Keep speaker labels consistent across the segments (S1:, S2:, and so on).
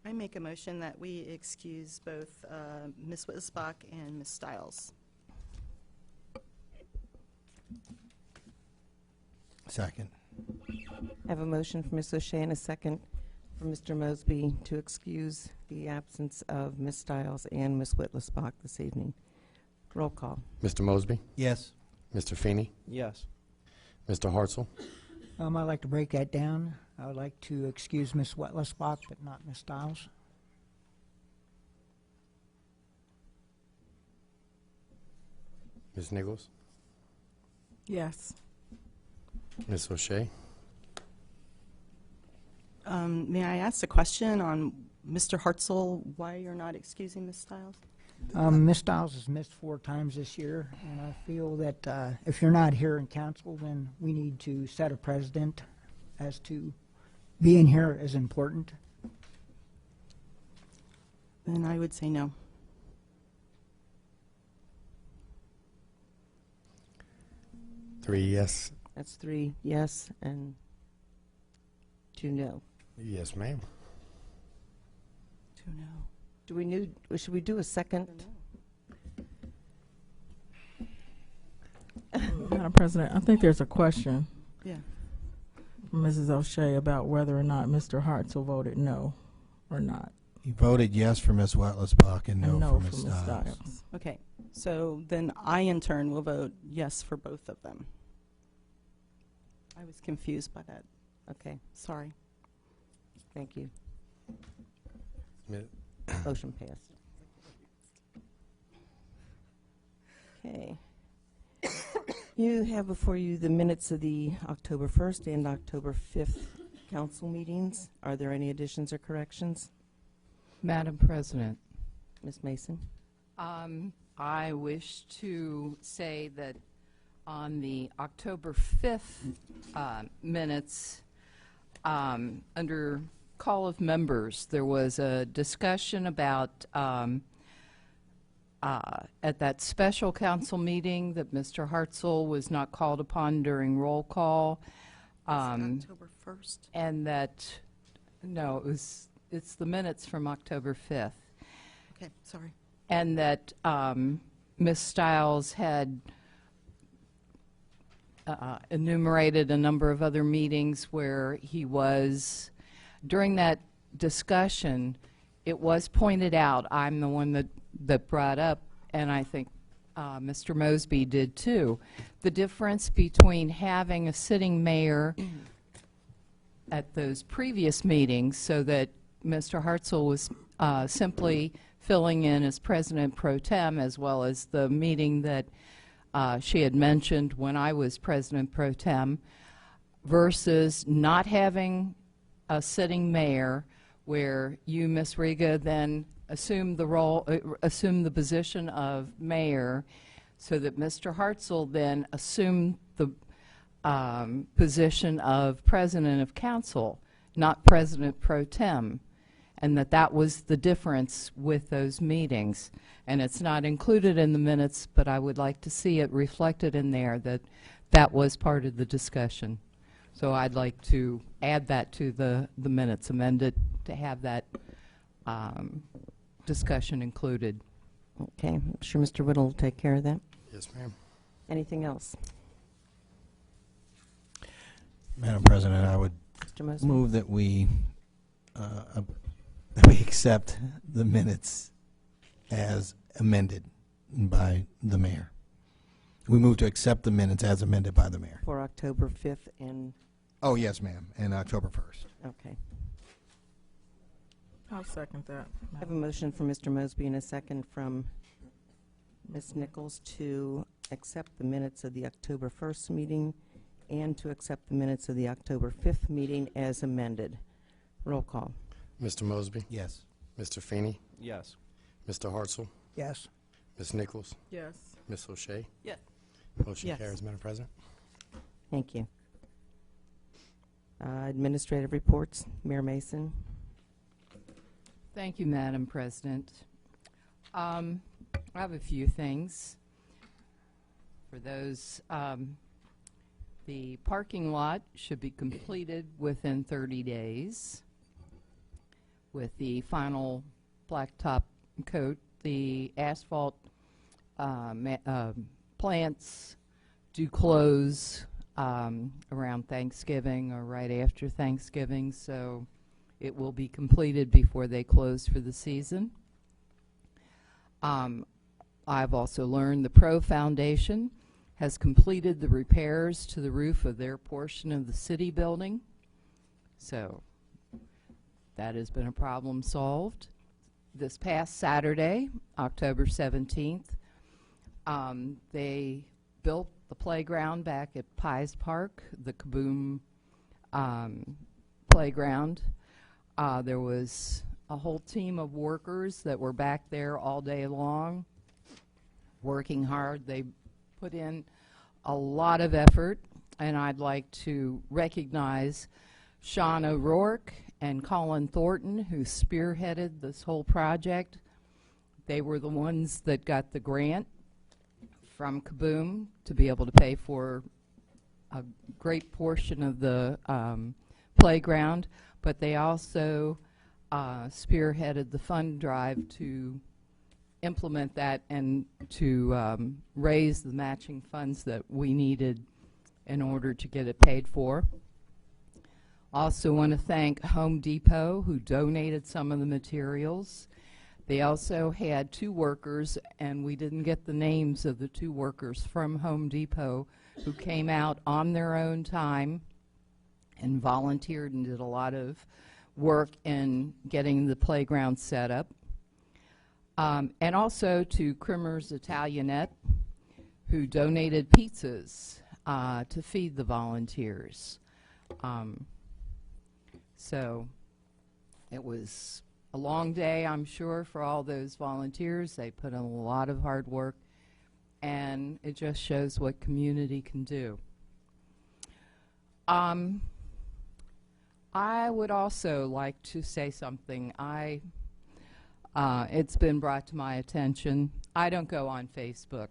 S1: I make a motion that we excuse both Ms. Whittlesbach and Ms. Stiles.
S2: Second.
S3: I have a motion from Ms. O'Shea and a second from Mr. Mosby to excuse the absence of Ms. Stiles and Ms. Whittlesbach this evening. Roll call.
S4: Mr. Mosby?
S2: Yes.
S4: Mr. Feeney?
S5: Yes.
S4: Mr. Hartzell?
S6: I'd like to break that down. I would like to excuse Ms. Whittlesbach, but not Ms. Stiles.
S4: Ms. Nichols?
S1: Yes.
S4: Ms. O'Shea?
S1: May I ask a question on Mr. Hartzell, why you're not excusing Ms. Stiles?
S6: Ms. Stiles has missed 4 times this year, and I feel that if you're not here in council, then we need to set a precedent as to being here is important.
S1: Then I would say no.
S4: Three yes.
S3: That's 3 yes and 2 no.
S4: Yes, ma'am.
S1: 2 no.
S3: Do we need? Should we do a second?
S7: Madam President, I think there's a question
S1: Yeah.
S7: from Mrs. O'Shea about whether or not Mr. Hartzell voted no or not.
S2: He voted yes for Ms. Whittlesbach and
S7: And
S2: no, for Ms. Stiles.
S7: Stiles.
S1: Okay. So then I, in turn, will vote yes for both of them. I was confused by that.
S3: Okay,
S1: Sorry.
S3: thank you.
S4: Mi-
S3: Motion passed. Okay. You have before you the minutes of the October 1st and October 5th council meetings. Are there any additions or corrections?
S8: Madam President,
S3: Ms. Mason?
S8: I wish to say that on the October 5th minutes, under call of members, there was a discussion about at that special council meeting that Mr. Hartzell was not called upon during roll call.
S1: October 1st.
S8: And that, no, it's the minutes from October 5th.
S1: Okay, sorry.
S8: And that Ms. Stiles had enumerated a number of other meetings where he was, during that discussion, it was pointed out, I'm the one that brought up, and I think Mr. Mosby did too, the difference between having a sitting mayor at those previous meetings so that Mr. Hartzell was simply filling in as President Pro Tem, as well as the meeting that she had mentioned when I was President Pro Tem, versus not having a sitting mayor where you, Ms. Riga, then assumed the role, assumed the position of mayor, so that Mr. Hartzell then assumed the position of President of Council, not President Pro Tem, and that was the difference with those meetings. And it's not included in the minutes, but I would like to see it reflected in there that that was part of the discussion. So I'd like to add that to the minutes, amend it to have that discussion included.
S3: Okay, I'm sure Mr. Whittle will take care of that.
S4: Yes, ma'am.
S3: Anything else?
S2: Madam President, I would
S3: Mr. Mosby?
S2: move that we accept the minutes as amended by the mayor. We move to accept the minutes as amended by the mayor.
S3: For October 5th and,
S2: Oh, yes, ma'am, and October 1st.
S3: okay.
S7: I'll second that.
S3: I have a motion from Mr. Mosby and a second from Ms. Nichols to accept the minutes of the October 1st meeting and to accept the minutes of the October 5th meeting as amended. Roll call.
S4: Mr. Mosby?
S2: Yes.
S4: Mr. Feeney?
S5: Yes.
S4: Mr. Hartzell?
S6: Yes.
S4: Ms. Nichols?
S7: Yes.
S4: Ms. O'Shea?
S1: Yes.
S4: Motion
S1: Yes.
S4: carries, Madam President.
S3: Thank you. Administrative reports. Mayor Mason.
S8: Thank you, Madam President. I have a few things. For those, the parking lot should be completed within 30 days. with the final blacktop coat. The asphalt plants do close around Thanksgiving or right after Thanksgiving, so it will be completed before they close for the season. I've also learned the Pro Foundation has completed the repairs to the roof of their portion of the city building, so that has been a problem solved. This past Saturday, October 17th, they built the playground back at Pies Park, the Kaboom playground. There was a whole team of workers that were back there all day long, working hard. They put in a lot of effort, and I'd like to recognize Sean O'Rourke and Colin Thornton, who spearheaded this whole project. They were the ones that got the grant from Kaboom to be able to pay for a great portion of the playground, but they also spearheaded the fund drive to implement that and to raise the matching funds that we needed in order to get it paid for. Also want to thank Home Depot, who donated some of the materials. They also had 2 workers, and we didn't get the names of the 2 workers from Home Depot who came out on their own time and volunteered and did a lot of work in getting the playground set up. And also to Krimmer's Italianette, who donated pizzas to feed the volunteers. So it was a long day, I'm sure, for all those volunteers. They put in a lot of hard work, and it just shows what community can do. I would also like to say something. It's been brought to my attention. I don't go on Facebook,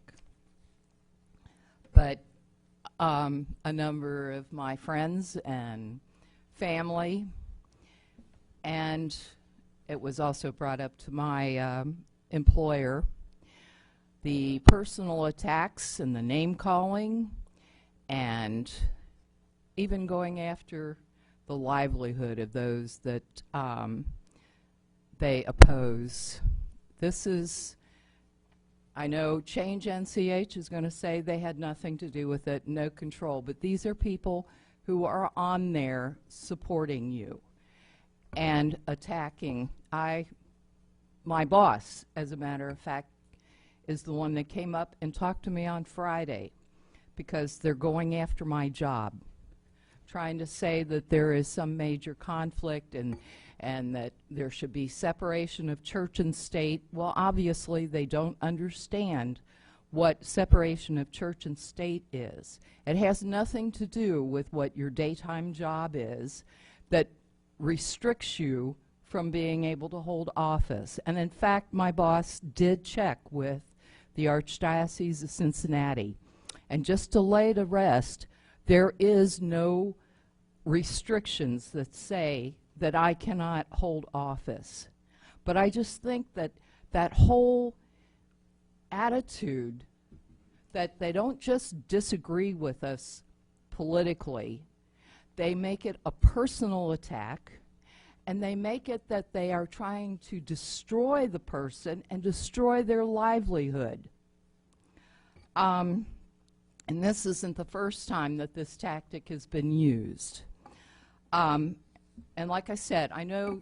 S8: but a number of my friends and family, and it was also brought up to my employer, the personal attacks and the name calling and even going after the livelihood of those that they oppose. This is, I know Change NCH is going to say they had nothing to do with it, no control, but these are people who are on there supporting you and attacking. My boss, as a matter of fact, is the one that came up and talked to me on Friday because they're going after my job, trying to say that there is some major conflict and that there should be separation of church and state. Well, obviously they don't understand what separation of church and state is. It has nothing to do with what your daytime job is that restricts you from being able to hold office. And in fact, my boss did check with the Archdiocese of Cincinnati. And just to lay to rest, there is no restrictions that say that I cannot hold office. But I just think that that whole attitude that they don't just disagree with us politically, they make it a personal attack, and they make it that they are trying to destroy the person and destroy their livelihood. And this isn't the first time that this tactic has been used. And like I said, I know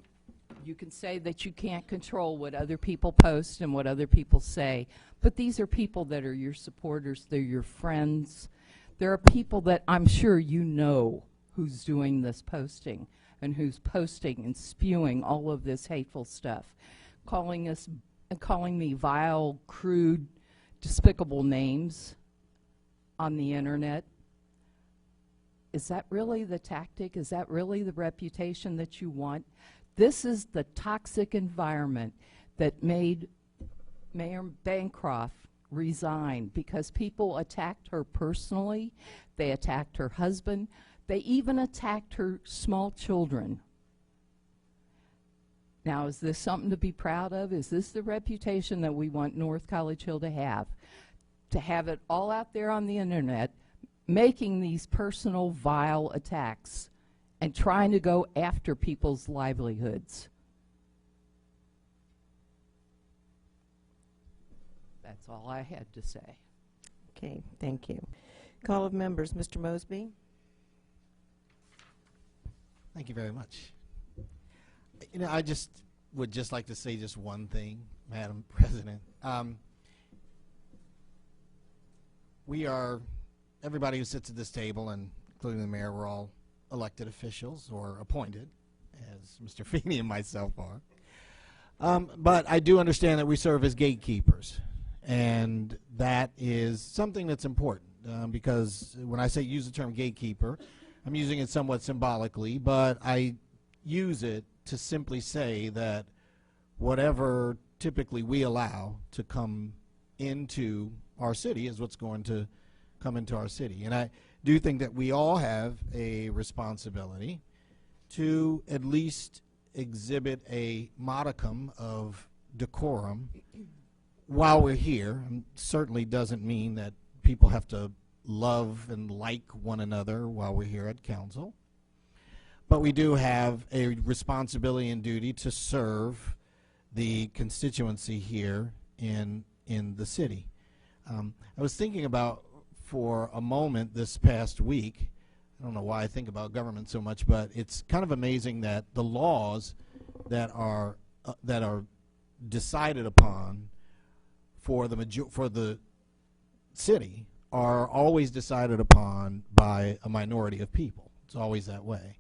S8: you can say that you can't control what other people post and what other people say, but these are people that are your supporters, they're your friends. There are people that I'm sure you know who's doing this posting and who's posting and spewing all of this hateful stuff, calling me vile, crude, despicable names on the internet. Is that really the tactic? Is that really the reputation that you want? This is the toxic environment that made Mayor Bancroft resign, because people attacked her personally. They attacked her husband. They even attacked her small children. Now, is this something to be proud of? Is this the reputation that we want North College Hill to have? To have it all out there on the internet, making these personal, vile attacks and trying to go after people's livelihoods. That's all I had to say.
S3: Okay, thank you. Call of members, Mr. Mosby.
S2: Thank you very much. You know, I would just like to say just one thing, Madam President. Everybody who sits at this table, and including the mayor, we're all elected officials or appointed, as Mr. Feeney and myself are. But I do understand that we serve as gatekeepers, and that is something that's important because when I say use the term gatekeeper, I'm using it somewhat symbolically, but I use it to simply say that whatever typically we allow to come into our city is what's going to come into our city. And I do think that we all have a responsibility to at least exhibit a modicum of decorum while we're here. And certainly doesn't mean that people have to love and like one another while we're here at council. But we do have a responsibility and duty to serve the constituency here in the city. I was thinking about for a moment this past week, I don't know why I think about government so much, but it's kind of amazing that the laws that are decided upon for the city are always decided upon by a minority of people. It's always that way.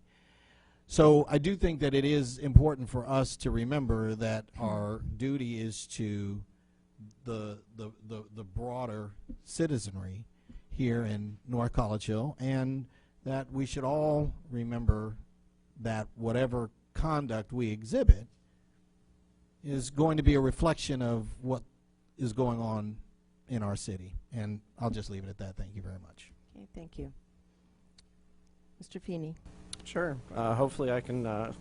S2: So I do think that it is important for us to remember that our duty is to the broader citizenry here in North College Hill, and that we should all remember that whatever conduct we exhibit is going to be a reflection of what is going on in our city. And I'll just leave it at that. Thank you very much.
S3: Okay, thank you. Mr. Feeney.
S5: Sure. Hopefully I can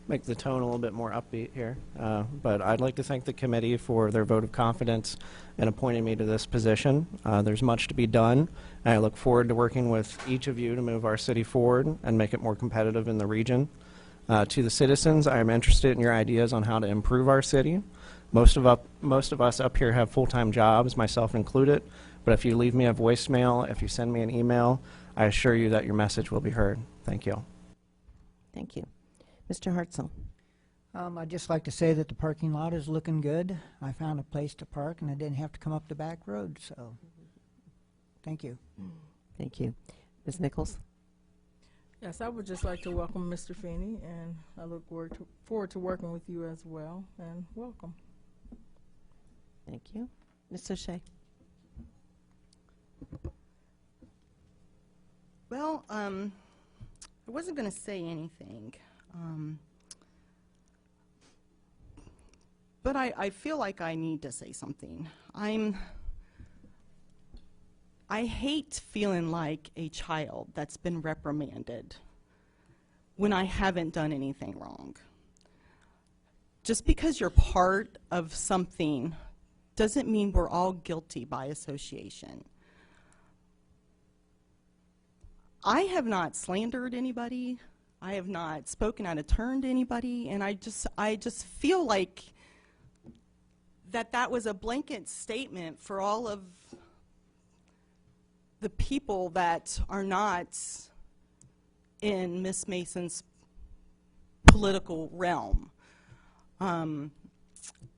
S5: make the tone a little bit more upbeat here. But I'd like to thank the committee for their vote of confidence in appointing me to this position. There's much to be done, and I look forward to working with each of you to move our city forward and make it more competitive in the region. To the citizens, I am interested in your ideas on how to improve our city. Most of us up here have full-time jobs, myself included, but if you leave me a voicemail, if you send me an email, I assure you that your message will be heard. Thank you.
S3: Thank you. Mr. Hartzell.
S6: I'd just like to say that the parking lot is looking good. I found a place to park, and I didn't have to come up the back road, so thank you.
S3: Thank you. Ms. Nichols.
S7: Yes, I would just like to welcome Mr. Feeney, and I look forward to working with you as well, and welcome.
S3: Thank you. Ms. O'Shea.
S1: Well, I wasn't going to say anything, but I feel like I need to say something. I hate feeling like a child that's been reprimanded when I haven't done anything wrong. Just because you're part of something doesn't mean we're all guilty by association. I have not slandered anybody. I have not spoken out of turn to anybody, and I just feel like that was a blanket statement for all of the people that are not in Miss Mason's political realm.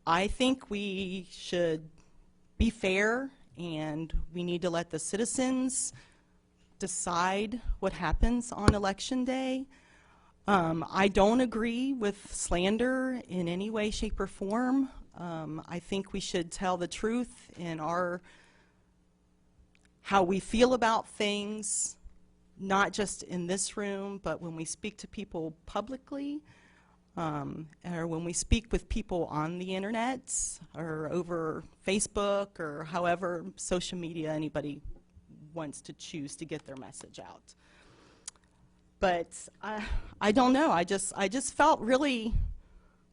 S1: I think we should be fair, and we need to let the citizens decide what happens on Election Day. I don't agree with slander in any way, shape, or form. I think we should tell the truth in how we feel about things, not just in this room, but when we speak to people publicly, or when we speak with people on the internet, or over Facebook, or however social media anybody wants to choose to get their message out. But I don't know. I just felt really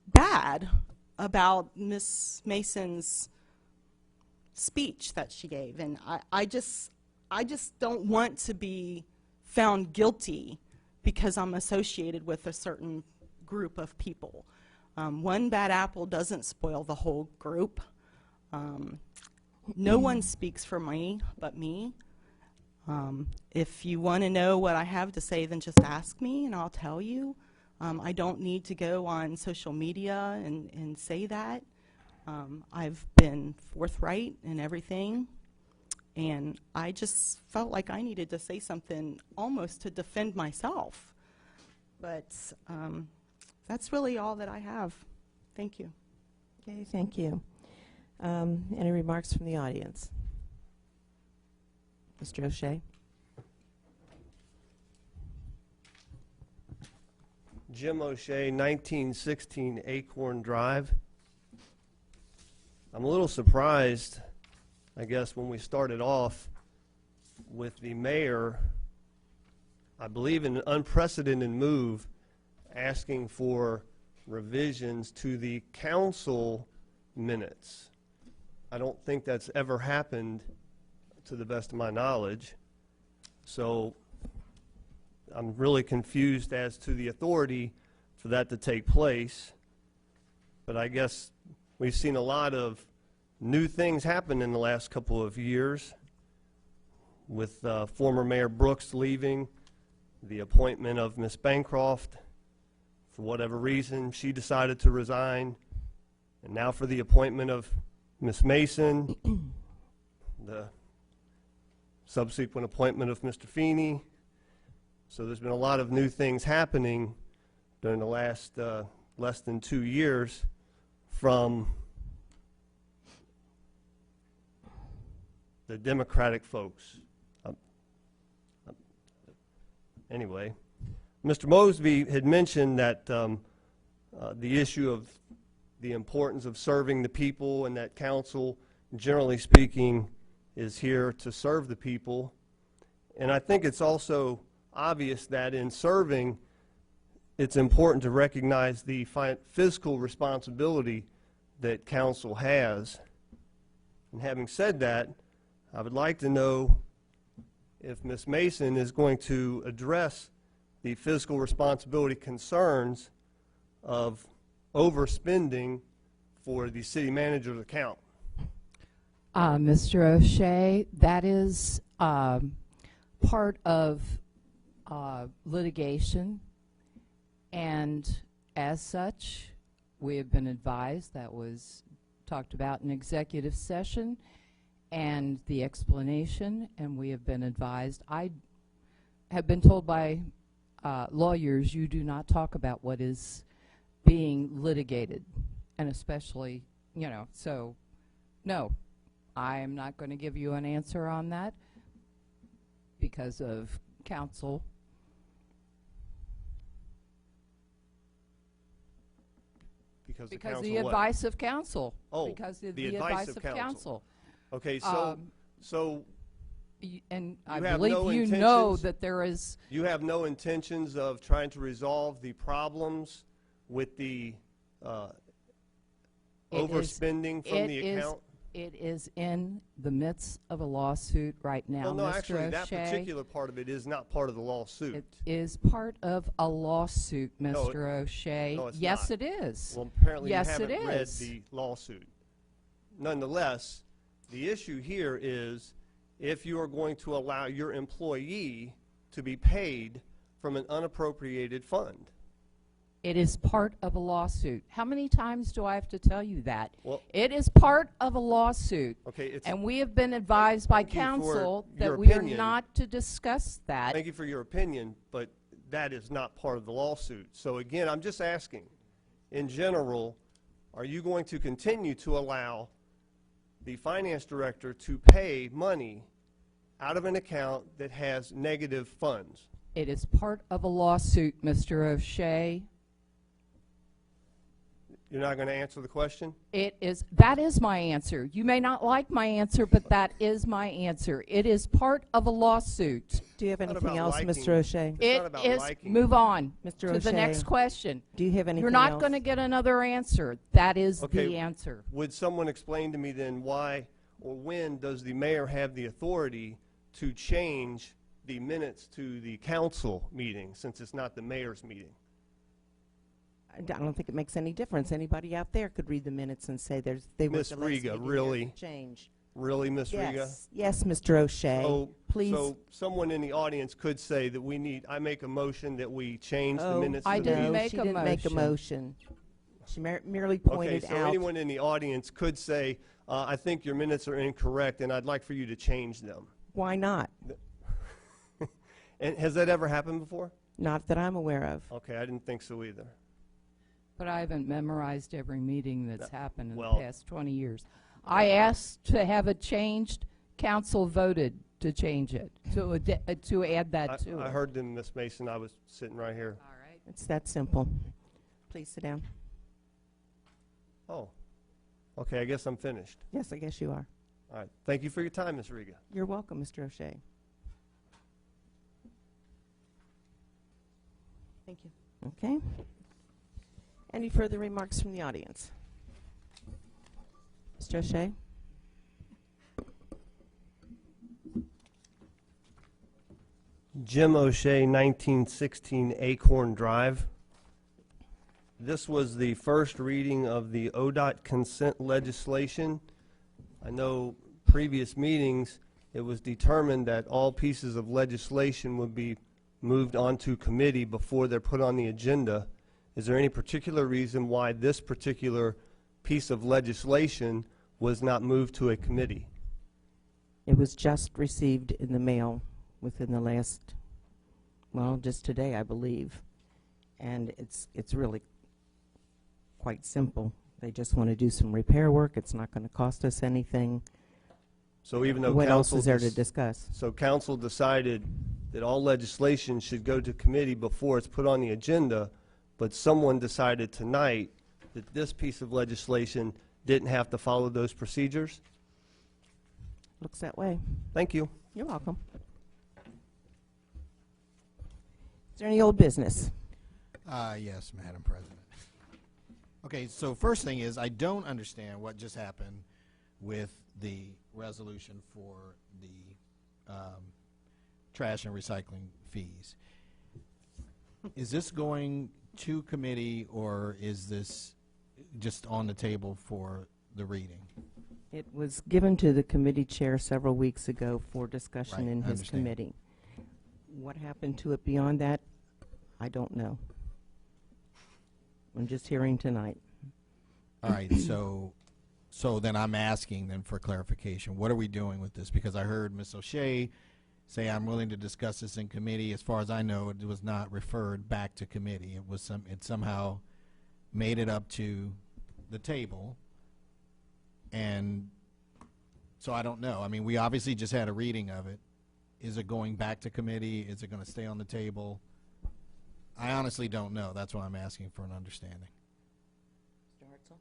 S1: bad about Miss Mason's speech that she gave, and I just don't want to be found guilty because I'm associated with a certain group of people. One bad apple doesn't spoil the whole group. No one speaks for me but me. If you want to know what I have to say, then just ask me and I'll tell you. I don't need to go on social media and say that. I've been forthright in everything, and I just felt like I needed to say something almost to defend myself. But that's really all that I have. Thank you.
S3: Okay, thank you. Any remarks from the audience? Mr. O'Shea?
S9: Jim O'Shea, 1916 Acorn Drive. I'm a little surprised, I guess, when we started off with the mayor, I believe in an unprecedented move, asking for revisions to the council minutes. I don't think that's ever happened to the best of my knowledge. So I'm really confused as to the authority for that to take place. But I guess we've seen a lot of new things happen in the last couple of years with former Mayor Brooks leaving, the appointment of Ms. Bancroft. For whatever reason, she decided to resign. And now for the appointment of Ms. Mason, the subsequent appointment of Mr. Feeney. So there's been a lot of new things happening during the last less than 2 years from the Democratic folks. Anyway, Mr. Mosby had mentioned that the issue of the importance of serving the people, and that council, generally speaking, is here to serve the people. And I think it's also obvious that in serving, it's important to recognize the fiscal responsibility that council has. And having said that, I would like to know if Ms. Mason is going to address the fiscal responsibility concerns of overspending for the city manager's account.
S8: Mr. O'Shea, that is part of litigation, and as such, we have been advised, that was talked about in executive session, and the explanation, and we have been advised. I have been told by lawyers, you do not talk about what is being litigated, and especially, you know, so no, I am not going to give you an answer on that because of counsel. Because the advice of counsel.
S9: Oh,
S8: because of
S9: the advice of counsel. Okay, so
S8: and I
S9: you have
S8: believe
S9: no
S8: you know
S9: intentions-
S8: that there is.
S9: you have no intentions of trying to resolve the problems with the overspending from the account?
S8: It is in the midst of a lawsuit right now,
S9: Well, no,
S8: Mr.
S9: actually, that
S8: O'Shea.
S9: particular part of it is not part of the lawsuit.
S8: It is part of a lawsuit,
S9: No,
S8: Mr. O'Shea.
S9: no, it's
S8: Yes,
S9: not.
S8: it is.
S9: Well, apparently
S8: Yes,
S9: you
S8: it
S9: haven't read
S8: is.
S9: the lawsuit. Nonetheless, the issue here is if you are going to allow your employee to be paid from an unappropriated fund.
S8: It is part of a lawsuit. How many times do I have to tell you that?
S9: Well,
S8: It is part of a lawsuit.
S9: okay, it's
S8: And we have been advised by
S9: Thank you for
S8: counsel
S9: your
S8: that we are
S9: opinion.
S8: not to discuss that.
S9: Thank you for your opinion, but that is not part of the lawsuit. So again, I'm just asking, in general, are you going to continue to allow the finance director to pay money out of an account that has negative funds?
S8: It is part of a lawsuit, Mr. O'Shea.
S9: You're not going to answer the question?
S8: That is my answer. You may not like my answer, but that is my answer. It is part of a lawsuit.
S3: Do you have
S9: Not
S3: anything
S9: about
S3: else,
S9: liking.
S3: Mr. O'Shea?
S9: It's not about liking.
S8: Move on
S3: Mr.
S8: to the
S3: O'Shea,
S8: next question.
S3: Do you have anything
S8: You're not
S3: else?
S8: going to get another answer. That is
S9: Okay.
S8: the answer.
S9: Would someone explain to me then why or when does the mayor have the authority to change the minutes to the council meeting, since it's not the mayor's meeting?
S3: I don't think it makes any difference. Anybody out there could read the minutes and say they were
S9: Miss
S3: the last
S9: Riga,
S3: meeting,
S9: really?
S3: there's a change.
S9: Really, Ms. Riga?
S3: Yes, yes, Mr. O'Shea. Please.
S9: So someone in the audience could say that I make a motion that we change the
S3: Oh,
S9: minutes
S8: I
S9: to the
S8: didn't
S9: meeting.
S8: make
S3: she
S8: a
S3: didn't make a
S8: motion.
S3: motion. She merely
S9: Okay,
S3: pointed
S9: so
S3: out.
S9: anyone in the audience could say, I think your minutes are incorrect, and I'd like for you to change them.
S3: Why not?
S9: And has that ever happened before?
S3: Not that I'm aware of.
S9: Okay, I didn't think so either.
S8: But I haven't memorized every meeting that's happened in
S9: well-
S8: the past 20 years. I asked to have it changed. Council voted to change it, to add that to it.
S9: I heard them, Miss Mason. I was sitting right here.
S8: All right.
S3: It's that simple. Please sit down.
S9: Oh, okay, I guess I'm finished.
S3: Yes, I guess you are.
S9: All right, thank you for your time, Ms. Riga.
S3: You're welcome, Mr. O'Shea.
S1: Thank you.
S3: Okay. Any further remarks from the audience? Mr. O'Shea?
S9: Jim O'Shea, 1916 Acorn Drive. This was the first reading of the ODOT consent legislation. I know previous meetings, it was determined that all pieces of legislation would be moved onto committee before they're put on the agenda. Is there any particular reason why this particular piece of legislation was not moved to a committee?
S3: It was just received in the mail within the last, well, just today, I believe. And it's really quite simple. They just want to do some repair work. It's not going to cost us anything.
S9: So even though
S3: What else
S9: council
S3: is there to discuss?
S9: So council decided that all legislation should go to committee before it's put on the agenda, but someone decided tonight that this piece of legislation didn't have to follow those procedures?
S3: Looks that way.
S9: Thank you.
S3: You're welcome. Is there any old business?
S2: Yes, Madam President. Okay, so first thing is I don't understand what just happened with the resolution for the trash and recycling fees. Is this going to committee, or is this just on the table for the reading?
S3: It was given to the committee chair several weeks ago for discussion
S2: Right,
S3: in
S2: I
S3: his
S2: understand.
S3: committee. What happened to it beyond that, I don't know. I'm just hearing tonight.
S2: All right, so then I'm asking then for clarification. What are we doing with this? Because I heard Ms. O'Shea say I'm willing to discuss this in committee. As far as I know, it was not referred back to committee. It somehow made it up to the table. And so I don't know. I mean, we obviously just had a reading of it. Is it going back to committee? Is it going to stay on the table? I honestly don't know. That's why I'm asking for an understanding.
S3: Mr. Hartzell?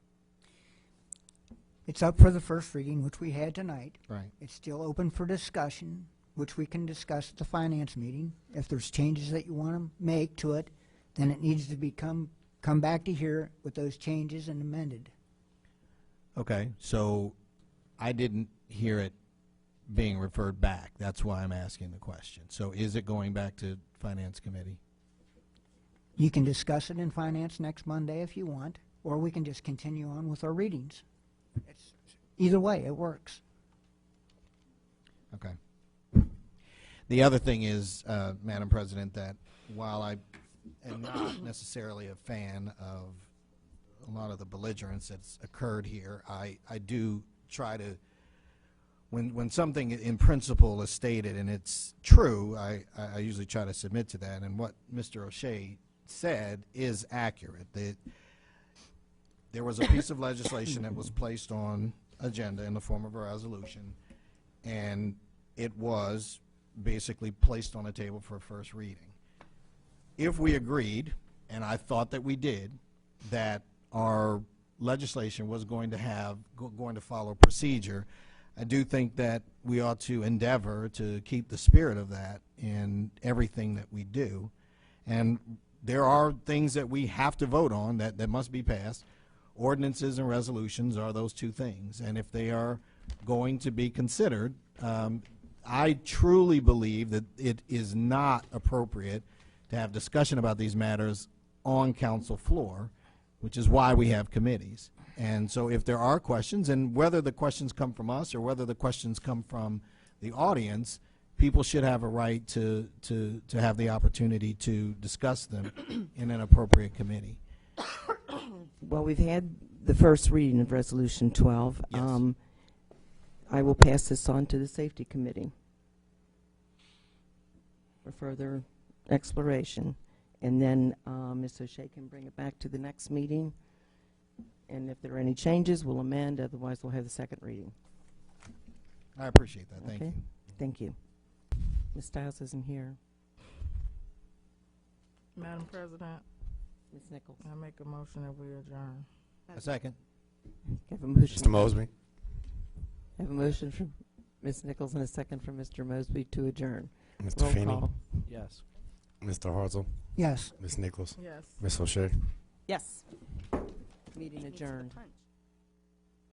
S6: It's up for the first reading, which we had tonight.
S2: Right.
S6: It's still open for discussion, which we can discuss at the finance meeting. If there's changes that you want to make to it, then it needs to come back to here with those changes and amended.
S2: Okay, so I didn't hear it being referred back. That's why I'm asking the question. So is it going back to Finance Committee?
S6: You can discuss it in finance next Monday if you want, or we can just continue on with our readings. Either way, it works.
S2: Okay. The other thing is, Madam President, that while I am not necessarily a fan of a lot of the belligerence that's occurred here, I do try to, when something in principle is stated and it's true, I usually try to submit to that. And what Mr. O'Shea said is accurate. There was a piece of legislation that was placed on agenda in the form of a resolution, and it was basically placed on the table for a first reading. If we agreed, and I thought that we did, that our legislation was going to follow procedure. I do think that we ought to endeavor to keep the spirit of that in everything that we do. And there are things that we have to vote on that must be passed. Ordinances and resolutions are those two things. And if they are going to be considered, I truly believe that it is not appropriate to have discussion about these matters on council floor, which is why we have committees. And so if there are questions, and whether the questions come from us or whether the questions come from the audience, people should have a right to have the opportunity to discuss them in an appropriate committee.
S3: Well, we've had the first reading of Resolution 12.
S2: Yes.
S3: I will pass this on to the Safety Committee for further exploration. And then Ms. O'Shea can bring it back to the next meeting. And if there are any changes, we'll amend. Otherwise, we'll have the second reading.
S2: I appreciate that. Thank you.
S3: Thank you. Ms. Stiles isn't here.
S7: Madam President,
S3: Ms. Nichols.
S7: I make a motion that we adjourn.
S2: A second.
S3: Have a motion.
S4: Mr. Mosby?
S3: Have a motion from Ms. Nichols and a second from Mr. Mosby to adjourn.
S4: Mr.
S3: Roll
S4: Feeney?
S3: call.
S5: Yes.
S4: Mr. Hartzell?
S6: Yes.
S4: Ms. Nichols?
S7: Yes.
S4: Ms. O'Shea?
S1: Yes.
S3: Meeting adjourned.
S1: Punch.